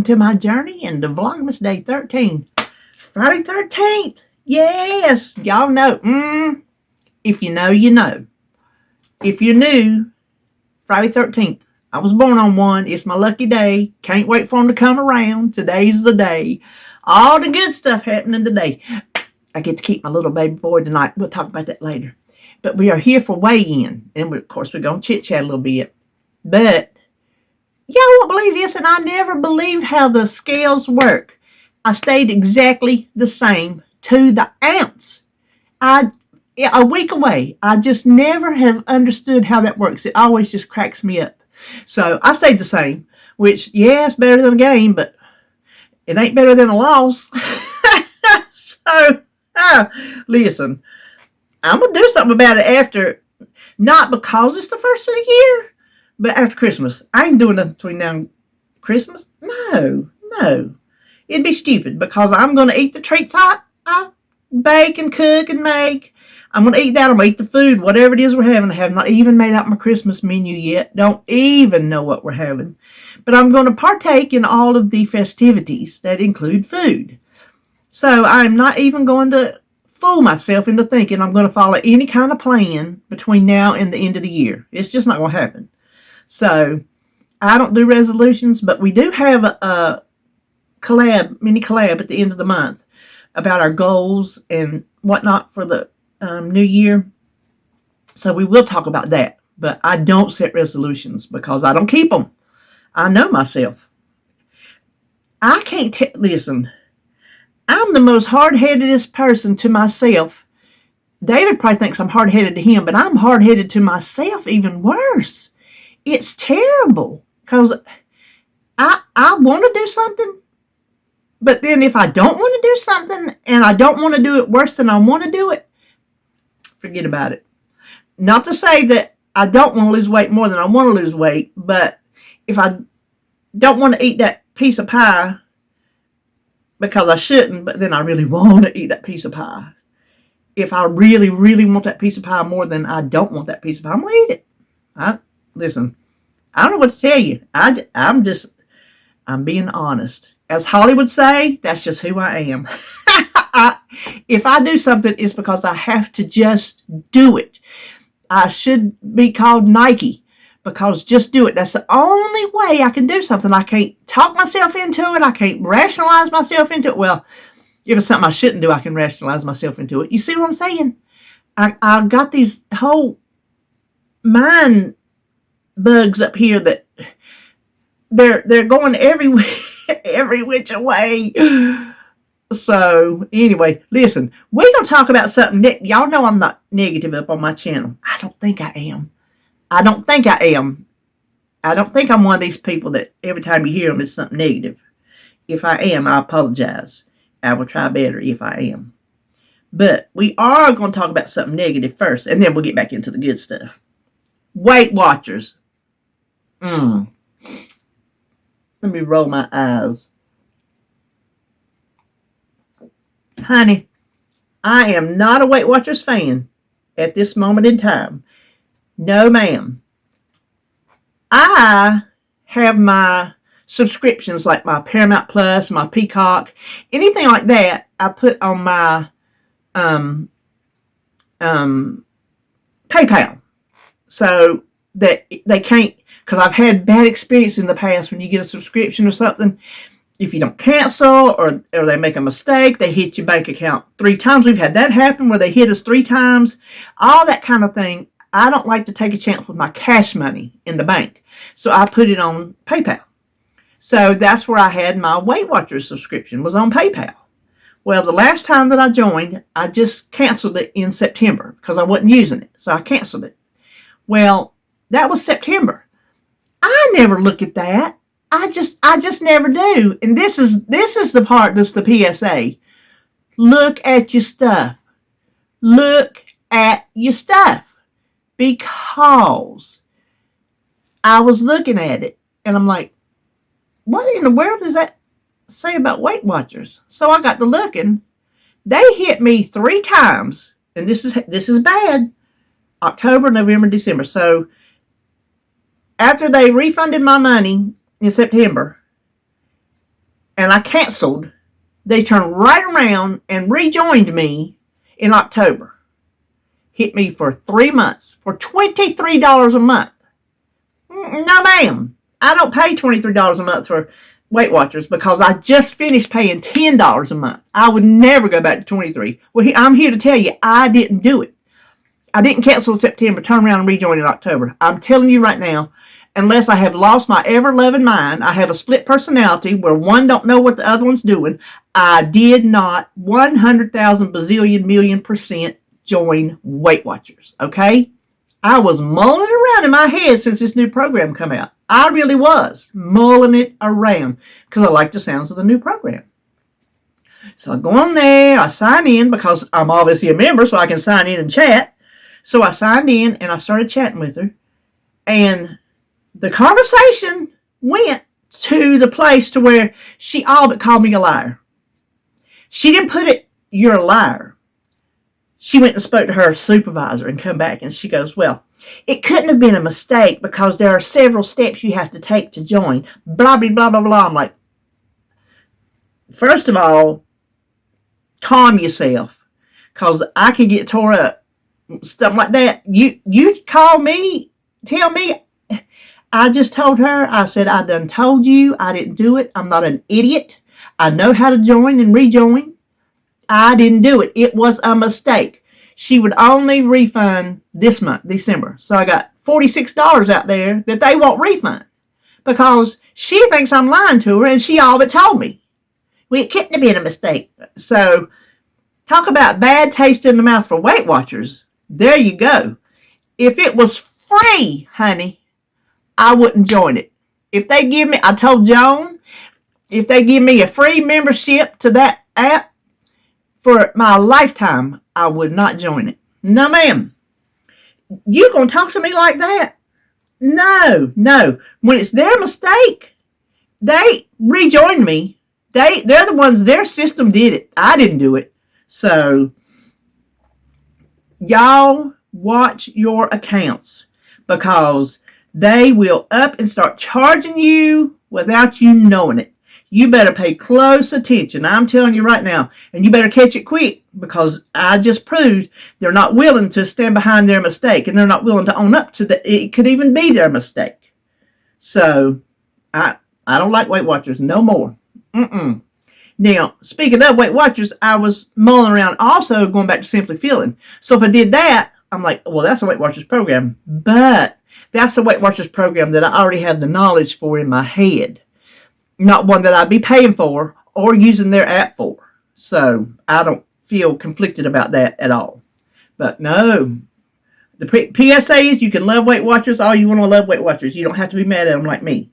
to my journey into Vlogmas Day 13. Friday 13th. Yes, y'all know. If you know, you know. If you're new, Friday 13th. I was born on one. It's my lucky day. Can't wait for them to come around. Today's the day. All the good stuff happening today. I get to keep my little baby boy tonight. We'll talk about that later. But we are here for weigh-in. And of course, we're going to chit-chat a little bit. But y'all won't believe this, and I never believed how the scales work. I stayed exactly the same to the ounce. A week away. I just never have understood how that works. It always just cracks me up. So I stayed the same, which, yeah, it's better than a game, but it ain't better than a loss. So, listen, I'm going to do something about it after, not because it's the first of the year, but after Christmas. I ain't doing nothing between now and Christmas. No. It'd be stupid because I'm going to eat the treats I bake and cook and make. I'm going to eat that. I'm going to eat the food, whatever it is we're having. I have not even made out my Christmas menu yet. Don't even know what we're having. But I'm going to partake in all of the festivities that include food. So I'm not even going to fool myself into thinking I'm going to follow any kind of plan between now and the end of the year. It's just not going to happen. So I don't do resolutions, but we do have a mini collab at the end of the month about our goals and whatnot for the new year. So we will talk about that. But I don't set resolutions because I don't keep them. I know myself. I can't listen. I'm the most hard-headedest person to myself. David probably thinks I'm hard-headed to him, but I'm hard-headed to myself even worse. It's terrible because I want to do something, but then if I don't want to do something and I don't want to do it worse than I want to do it, forget about it. Not to say that I don't want to lose weight more than I want to lose weight, but if I don't want to eat that piece of pie because I shouldn't, but then I really want to eat that piece of pie. If I really, really want that piece of pie more than I don't want that piece of pie, I'm going to eat it. Listen, I don't know what to tell you. I'm being honest. As Holly would say, that's just who I am. If I do something, it's because I have to just do it. I should be called Nike because just do it. That's the only way I can do something. I can't talk myself into it. I can't rationalize myself into it. Well, if it's something I shouldn't do, I can rationalize myself into it. You see what I'm saying? I've got these whole mind bugs up here that they're going every which way. So anyway, listen, we're going to talk about something. Y'all know I'm not negative up on my channel. I don't think I am. I don't think I'm one of these people that every time you hear them, it's something negative. If I am, I apologize. I will try better if I am. But we are going to talk about something negative first, and then we'll get back into the good stuff. Weight Watchers. Let me roll my eyes. Honey, I am not a Weight Watchers fan at this moment in time. No, ma'am. I have my subscriptions like my Paramount Plus, my Peacock, anything like that, I put on my PayPal. So that they can't, because I've had bad experience in the past when you get a subscription or something. If you don't cancel or they make a mistake, they hit your bank account 3 times. We've had that happen where they hit us 3 times. All that kind of thing. I don't like to take a chance with my cash money in the bank. So I put it on PayPal. So that's where I had my Weight Watchers subscription, was on PayPal. Well, the last time that I joined, I just canceled it in September because I wasn't using it. So I canceled it. Well, that was September. I never look at that. I just never do. And this is the part that's the PSA. Look at your stuff. Look at your stuff. Because I was looking at it and I'm like, what in the world does that say about Weight Watchers? So I got to looking. They hit me 3 times, and this is bad. October, November, December. So after they refunded my money in September, and I canceled, they turned right around and rejoined me in October. Hit me for 3 months for $23 a month. No, ma'am. I don't pay $23 a month for Weight Watchers because I just finished paying $10 a month. I would never go back to $23. Well, I'm here to tell you, I didn't do it. I didn't cancel in September, turn around and rejoin in October. I'm telling you right now, unless I have lost my ever-loving mind, I have a split personality where one don't know what the other one's doing, I did not 100,000 bazillion million % join Weight Watchers, okay? I was mulling around in my head since this new program come out. I really was mulling it around because I like the sounds of the new program. So I go on there, I sign in because I'm obviously a member, so I can sign in and chat. So I signed in and I started chatting with her. And the conversation went to the place to where she all but called me a liar. She didn't put it, you're a liar. She went and spoke to her supervisor and come back and she goes, well, it couldn't have been a mistake because there are several steps you have to take to join. Blah, blah, blah, blah, blah. I'm like, first of all, calm yourself because I could get tore up. Stuff like that. You call me, tell me. I just told her, I said, I done told you I didn't do it. I'm not an idiot. I know how to join and rejoin. I didn't do it. It was a mistake. She would only refund this month, December. So I got $46 out there that they won't refund because she thinks I'm lying to her and she all but told me. Well, it couldn't have been a mistake. So talk about bad taste in the mouth for Weight Watchers. There you go. If it was free, honey, I wouldn't join it. If they give me, I told Joan, if they give me a free membership to that app for my lifetime, I would not join it. No, ma'am. You gonna talk to me like that? No. When it's their mistake, they rejoined me. They're the ones, their system did it. I didn't do it. So y'all watch your accounts because they will up and start charging you without you knowing it. You better pay close attention. I'm telling you right now. And you better catch it quick because I just proved they're not willing to stand behind their mistake and they're not willing to own up to that. It could even be their mistake. So I don't like Weight Watchers no more. Now, speaking of Weight Watchers, I was mulling around also going back to Simply Feeling. So if I did that, I'm like, well, that's a Weight Watchers program. But that's a Weight Watchers program that I already have the knowledge for in my head. Not one that I'd be paying for or using their app for. So I don't feel conflicted about that at all. But no, the PSA is you can love Weight Watchers all you want to love Weight Watchers. You don't have to be mad at them like me.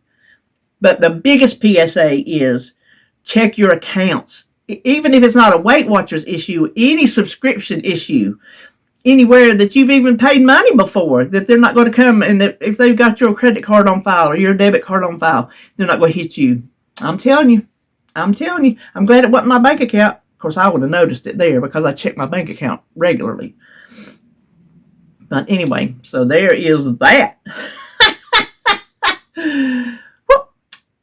But the biggest PSA is check your accounts. Even if it's not a Weight Watchers issue, any subscription issue, anywhere that you've even paid money before, that they're not going to come, and if they've got your credit card on file or your debit card on file, they're not going to hit you. I'm telling you. I'm glad it wasn't my bank account. Of course, I would have noticed it there because I check my bank account regularly. But anyway, so there is that. Well,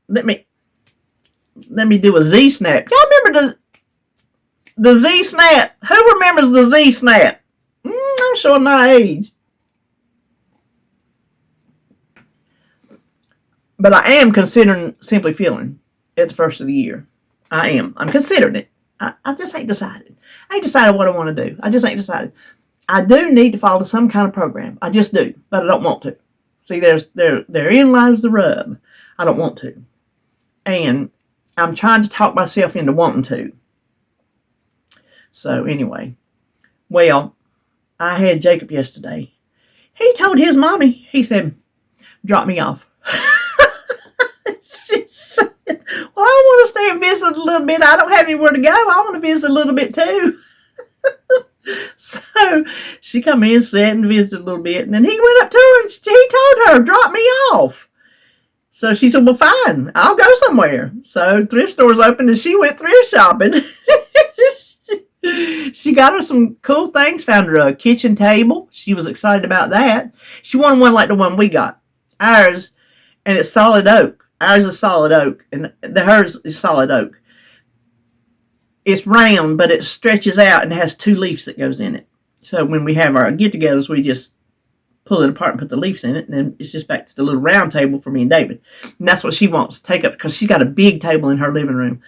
let me do a Z Snap. Y'all remember the Z Snap? Who remembers the Z Snap? I'm showing my age. But I am considering Simply Feeling at the first of the year. I am. I'm considering it. I just ain't decided. I ain't decided what I want to do. I just ain't decided. I do need to follow some kind of program. I just do. But I don't want to. See, therein lies the rub. I don't want to. And I'm trying to talk myself into wanting to. So anyway. Well, I had Jacob yesterday. He told his mommy, he said, drop me off. She said, well, I want to stay and visit a little bit. I don't have anywhere to go. I want to visit a little bit too. So she come in, sat and visited a little bit. And then he went up to her and he told her, drop me off. So she said, well, fine. I'll go somewhere. So thrift stores opened and she went thrift shopping. She got her some cool things, found her a kitchen table. She was excited about that. She wanted one like the one we got. Ours, and it's solid oak. Ours is solid oak, and hers is solid oak. It's round, but it stretches out and has 2 leaves that goes in it. So when we have our get-togethers, we just pull it apart and put the leaves in it, and then it's just back to the little round table for me and David. And that's what she wants to take up, because she's got a big table in her living room,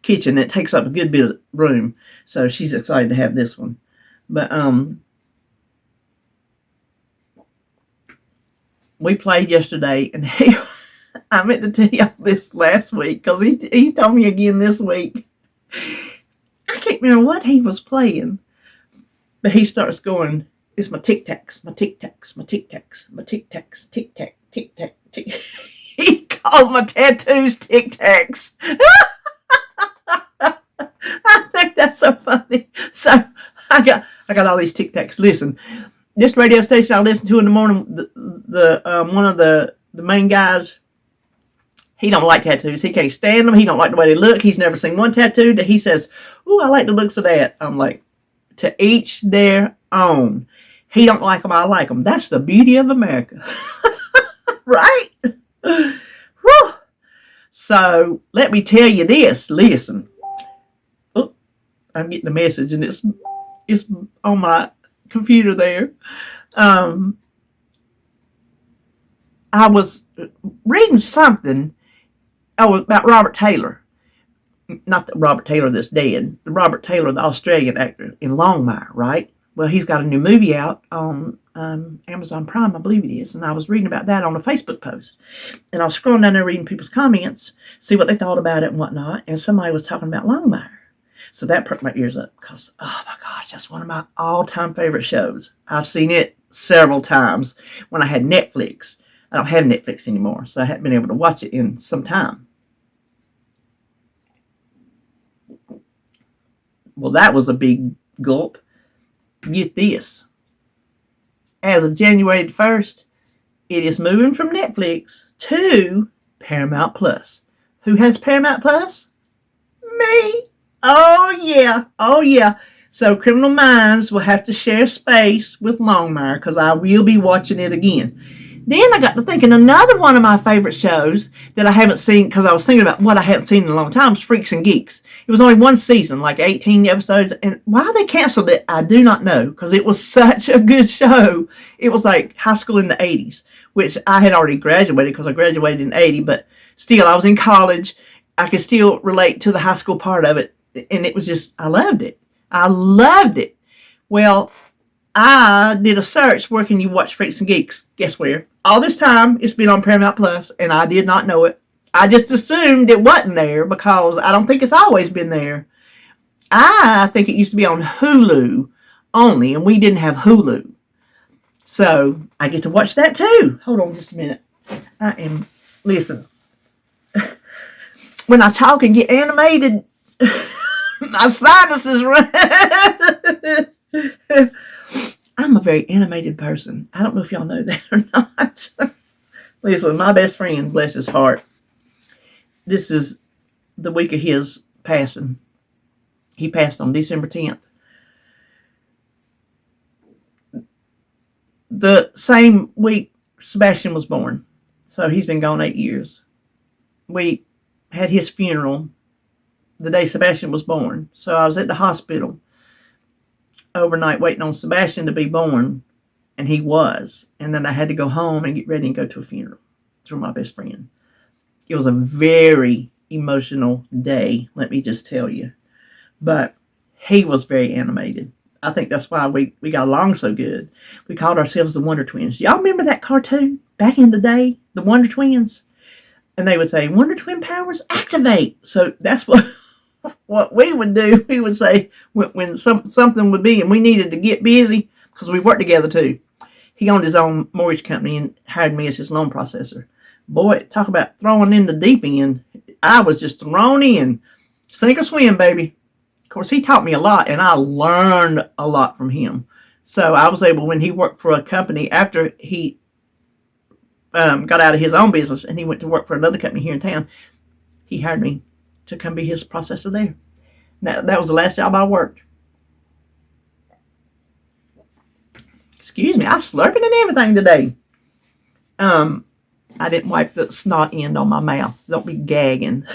kitchen that takes up a good bit of room. So she's excited to have this one. But we played yesterday, and I meant to tell y'all this last week, because he told me again this week. I can't remember what he was playing, but he starts going, it's my tic-tacs, my tic-tacs, my tic-tacs, my tic-tacs, tic-tac, tic-tac, tic. He calls my tattoos tic-tacs. I think that's so funny. So I got all these tic-tacs. Listen, this radio station I listen to in the morning, the one of the main guys, he don't like tattoos. He can't stand them. He don't like the way they look. He's never seen one tattoo that he says, "Ooh, I like the looks of that." I'm like, to each their own. He don't like them. I like them. That's the beauty of America. Right? Whew. So let me tell you this. Listen. Oh, I'm getting a message, and it's on my computer there. I was reading something about Robert Taylor. Not that Robert Taylor that's dead. Robert Taylor, the Australian actor in Longmire, right? Well, he's got a new movie out on Amazon Prime, I believe it is. And I was reading about that on a Facebook post. And I was scrolling down there reading people's comments, see what they thought about it and whatnot. And somebody was talking about Longmire. So that perked my ears up, because, oh my gosh, that's one of my all-time favorite shows. I've seen it several times when I had Netflix. I don't have Netflix anymore, so I haven't been able to watch it in some time. Well, that was a big gulp. Get this. As of January the 1st, it is moving from Netflix to Paramount Plus. Who has Paramount Plus? Me. Oh, yeah. Oh, yeah. So Criminal Minds will have to share space with Longmire, because I will be watching it again. Then I got to thinking, another one of my favorite shows that I haven't seen, because I was thinking about what I hadn't seen in a long time, is Freaks and Geeks. It was only one season, like 18 episodes. And why they canceled it, I do not know, because it was such a good show. It was like high school in the 80s, which I had already graduated, because I graduated in 80. But still, I was in college. I could still relate to the high school part of it. And it was just, I loved it. I loved it. Well, I did a search, where can you watch Freaks and Geeks? Guess where? All this time, it's been on Paramount Plus, and I did not know it. I just assumed it wasn't there, because I don't think it's always been there. I think it used to be on Hulu only, and we didn't have Hulu. So I get to watch that too. Hold on just a minute. Listen. When I talk and get animated, my sinuses run. I'm a very animated person. I don't know if y'all know that or not. Listen, my best friend, bless his heart, this is the week of his passing. He passed on December 10th. The same week Sebastian was born. So he's been gone 8 years. We had his funeral the day Sebastian was born. So I was at the hospital overnight waiting on Sebastian to be born, and he was. And then I had to go home and get ready and go to a funeral for my best friend. It was a very emotional day, let me just tell you. But he was very animated. I think that's why we got along so good. We called ourselves the Wonder Twins. Y'all remember that cartoon back in the day? The Wonder Twins? And they would say, Wonder Twin powers activate. So that's what we would do. We would say when something would be and we needed to get busy, because we worked together too. He owned his own mortgage company and hired me as his loan processor. Boy, talk about throwing in the deep end. I was just thrown in. Sink or swim, baby. Of course, he taught me a lot, and I learned a lot from him. So I was able, when he worked for a company, after he got out of his own business and he went to work for another company here in town, he hired me to come be his processor there. Now, that was the last job I worked. Excuse me, I'm slurping and everything today. I didn't wipe the snot end on my mouth. Don't be gagging.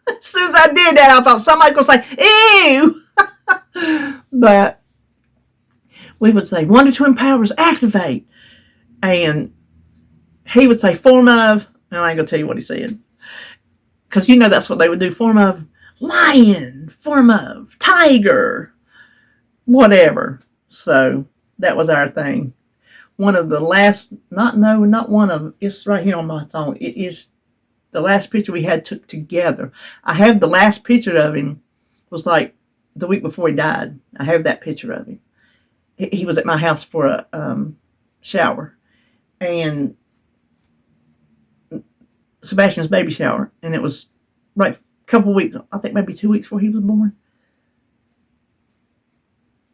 As soon as I did that, I thought somebody's going to say, ew. But we would say, 1 to 2 powers, activate. And he would say, form of, and I ain't going to tell you what he said. Because you know that's what they would do. Form of lion, form of tiger, whatever. So that was our thing. One of the last, not one of, it's right here on my phone. It is the last picture we had took together. I have the last picture of him. It was like the week before he died. I have that picture of him. He was at my house for a shower. And Sebastian's baby shower. And it was right a couple weeks, I think maybe 2 weeks before he was born.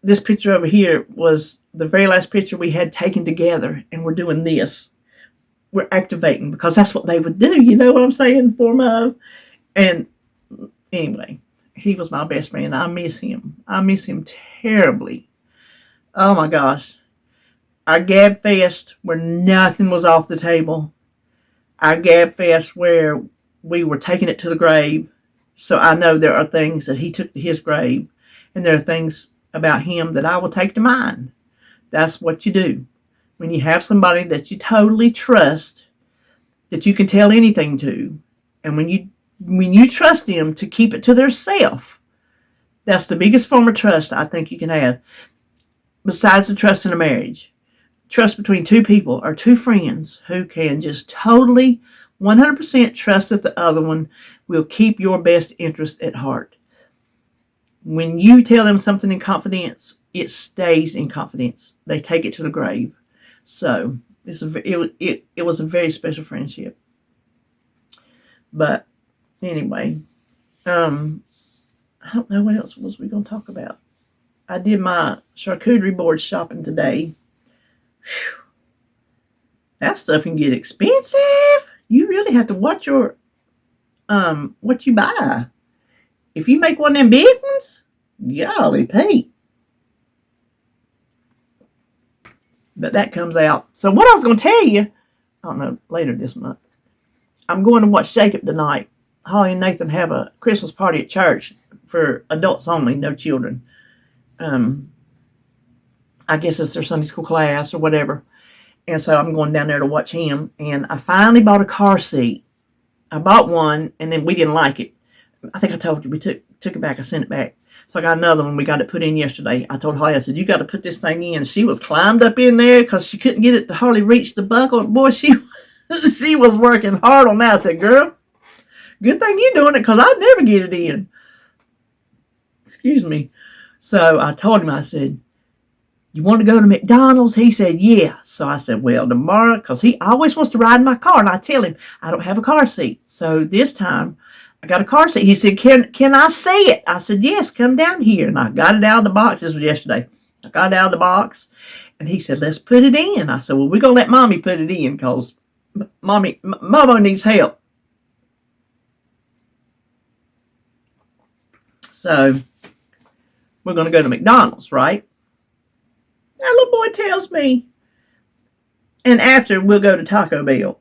This picture over here was the very last picture we had taken together, and we're doing this. We're activating, because that's what they would do, you know what I'm saying, form of. And anyway, he was my best friend. I miss him. I miss him terribly. Oh my gosh. Our Gab Fest where nothing was off the table. Our Gab Fest where we were taking it to the grave. So I know there are things that he took to his grave, and there are things about him that I will take to mine. That's what you do. When you have somebody that you totally trust, that you can tell anything to, and when you trust them to keep it to their self, that's the biggest form of trust I think you can have. Besides the trust in a marriage. Trust between two people or two friends who can just totally 100% trust that the other one will keep your best interest at heart. When you tell them something in confidence, it stays in confidence. They take it to the grave. So it was a very special friendship. But anyway, I don't know what else was we going to talk about. I did my charcuterie board shopping today. Whew. That stuff can get expensive. You really have to watch your what you buy. If you make one of them big ones, golly Pete. But that comes out. So what I was going to tell you, I don't know, later this month, I'm going to watch Jacob tonight. Holly and Nathan have a Christmas party at church for adults only, no children. I guess it's their Sunday school class or whatever. And so I'm going down there to watch him. And I finally bought a car seat. I bought one, and then we didn't like it. I think I told you, we took it back. I sent it back. So I got another one. We got it put in yesterday. I told Holly, I said, you got to put this thing in. She was climbed up in there because she couldn't get it to hardly reach the buckle. Boy, she was working hard on that. I said, girl, good thing you're doing it because I'd never get it in. Excuse me. So I told him, I said, you want to go to McDonald's? He said, yeah. So I said, well, tomorrow, because he always wants to ride in my car. And I tell him, I don't have a car seat. So this time, I got a car seat. He said, can I see it? I said, yes, come down here. And I got it out of the box. This was yesterday. I got it out of the box. And he said, let's put it in. I said, well, we're going to let Mommy put it in because Mama needs help. So we're going to go to McDonald's, right? That little boy tells me. And after, we'll go to Taco Bell.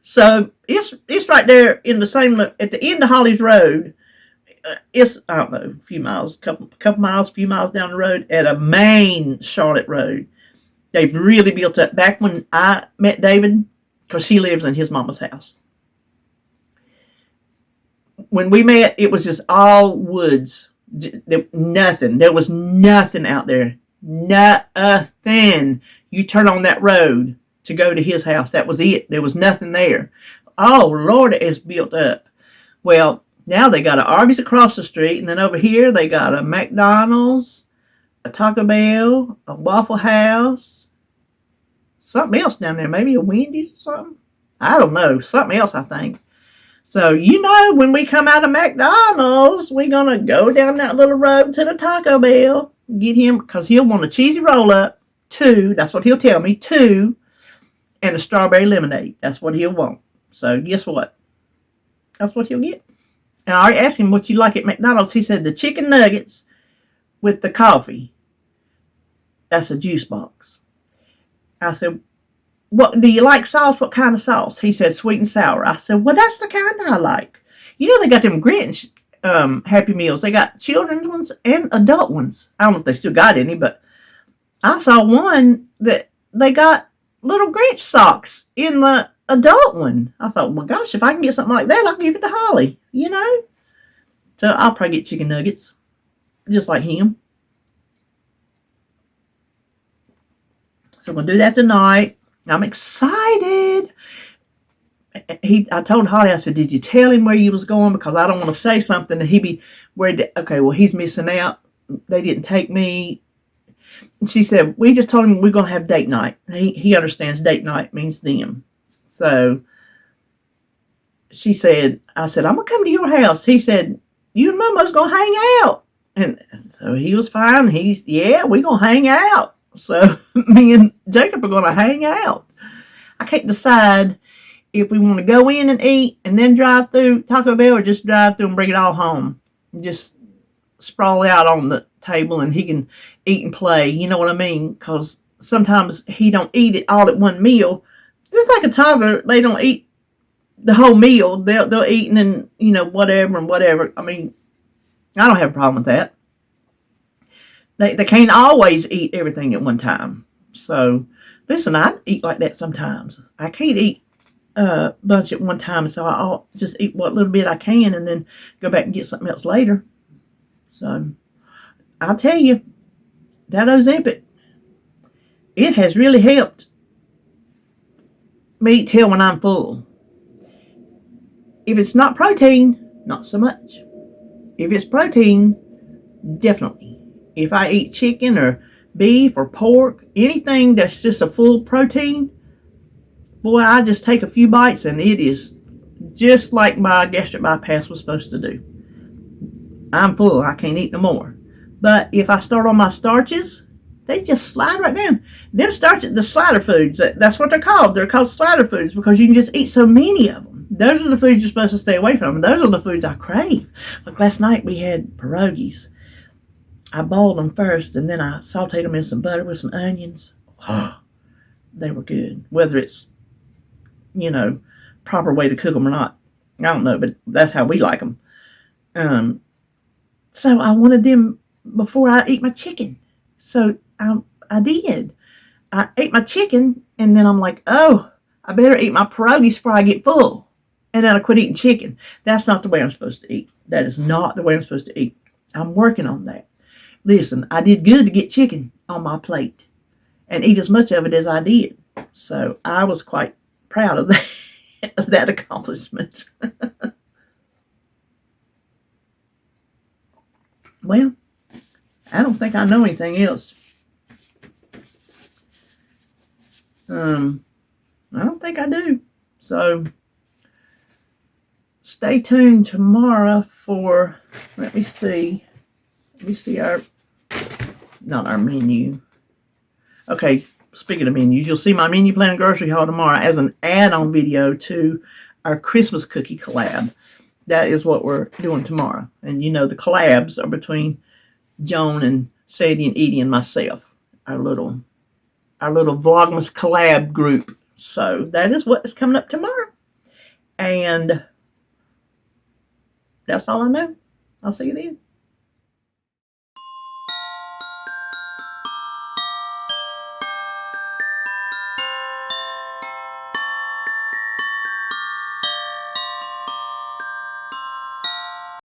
So it's right there in the same, at the end of Holly's Road. It's, I don't know, a few miles, couple miles, few miles down the road at a main Charlotte road. They've really built up. Back when I met David, because she lives in his mama's house. When we met, it was just all woods. Nothing. There was nothing out there. Nothing. You turn on that road to go to his house. That was it. There was nothing there. Oh, Lord, it is built up. Well, now they got an Arby's across the street, and then over here they got a McDonald's, a Taco Bell, a Waffle House, something else down there, maybe a Wendy's or something. I don't know. Something else, I think. So, you know, when we come out of McDonald's, we're going to go down that little road to the Taco Bell, get him, because he'll want a cheesy roll-up, 2, that's what he'll tell me, 2, and a strawberry lemonade. That's what he'll want. So, guess what? That's what he'll get. And I already asked him what you like at McDonald's. He said the chicken nuggets with the coffee. That's a juice box. I said, what do you like sauce? What kind of sauce? He said sweet and sour. I said, well, that's the kind I like. You know, they got them Grinch Happy Meals. They got children's ones and adult ones. I don't know if they still got any, but I saw one that they got little Grinch socks in the adult one. I thought, well, gosh, if I can get something like that, I'll give it to Holly, you know? So I'll probably get chicken nuggets, just like him. So we're going to do that tonight. I'm excited. I told Holly, I said, did you tell him where you was going? Because I don't want to say something that he be worried. Okay, well, he's missing out. They didn't take me. And she said, we just told him we're going to have date night. He understands date night means them. So she said, I said, I'm going to come to your house. He said, you and Mama's going to hang out. And so he was fine. We're going to hang out. So me and Jacob are going to hang out. I can't decide if we want to go in and eat and then drive through Taco Bell or just drive through and bring it all home. Just sprawl out on the table and he can eat and play. You know what I mean? Because sometimes he don't eat it all at one meal. Just like a toddler, they don't eat the whole meal. They'll eat and then, you know, whatever and whatever. I mean, I don't have a problem with that. They can't always eat everything at one time. So, listen, I eat like that sometimes. I can't eat a bunch at one time, so I'll just eat what little bit I can and then go back and get something else later. So, I'll tell you, that Ozempic, it has really helped me tell when I'm full. If it's not protein, not so much. If it's protein, definitely. If I eat chicken or beef or pork, anything that's just a full protein, boy, I just take a few bites and it is just like my gastric bypass was supposed to do. I'm full. I can't eat no more. But if I start on my starches, they just slide right down. Them starches, the slider foods, that's what they're called. They're called slider foods because you can just eat so many of them. Those are the foods you're supposed to stay away from. Those are the foods I crave. Like last night we had pierogies. I boiled them first, and then I sauteed them in some butter with some onions. Oh, they were good. Whether it's, you know, proper way to cook them or not, I don't know, but that's how we like them. So I wanted them before I eat my chicken. So I did. I ate my chicken, and then I'm like, oh, I better eat my pierogies before I get full. And then I quit eating chicken. That's not the way I'm supposed to eat. That is not the way I'm supposed to eat. I'm working on that. Listen, I did good to get chicken on my plate and eat as much of it as I did. So I was quite proud of that accomplishment. Well, I don't think I know anything else. I don't think I do. So stay tuned tomorrow for, let me see not our menu. Okay, speaking of menus, you'll see my menu plan grocery haul tomorrow as an add-on video to our Christmas cookie collab. That is what we're doing tomorrow. And you know the collabs are between Joan and Sadie and Edie and myself. Our little Vlogmas collab group. So that is what is coming up tomorrow. And that's all I know. I'll see you then.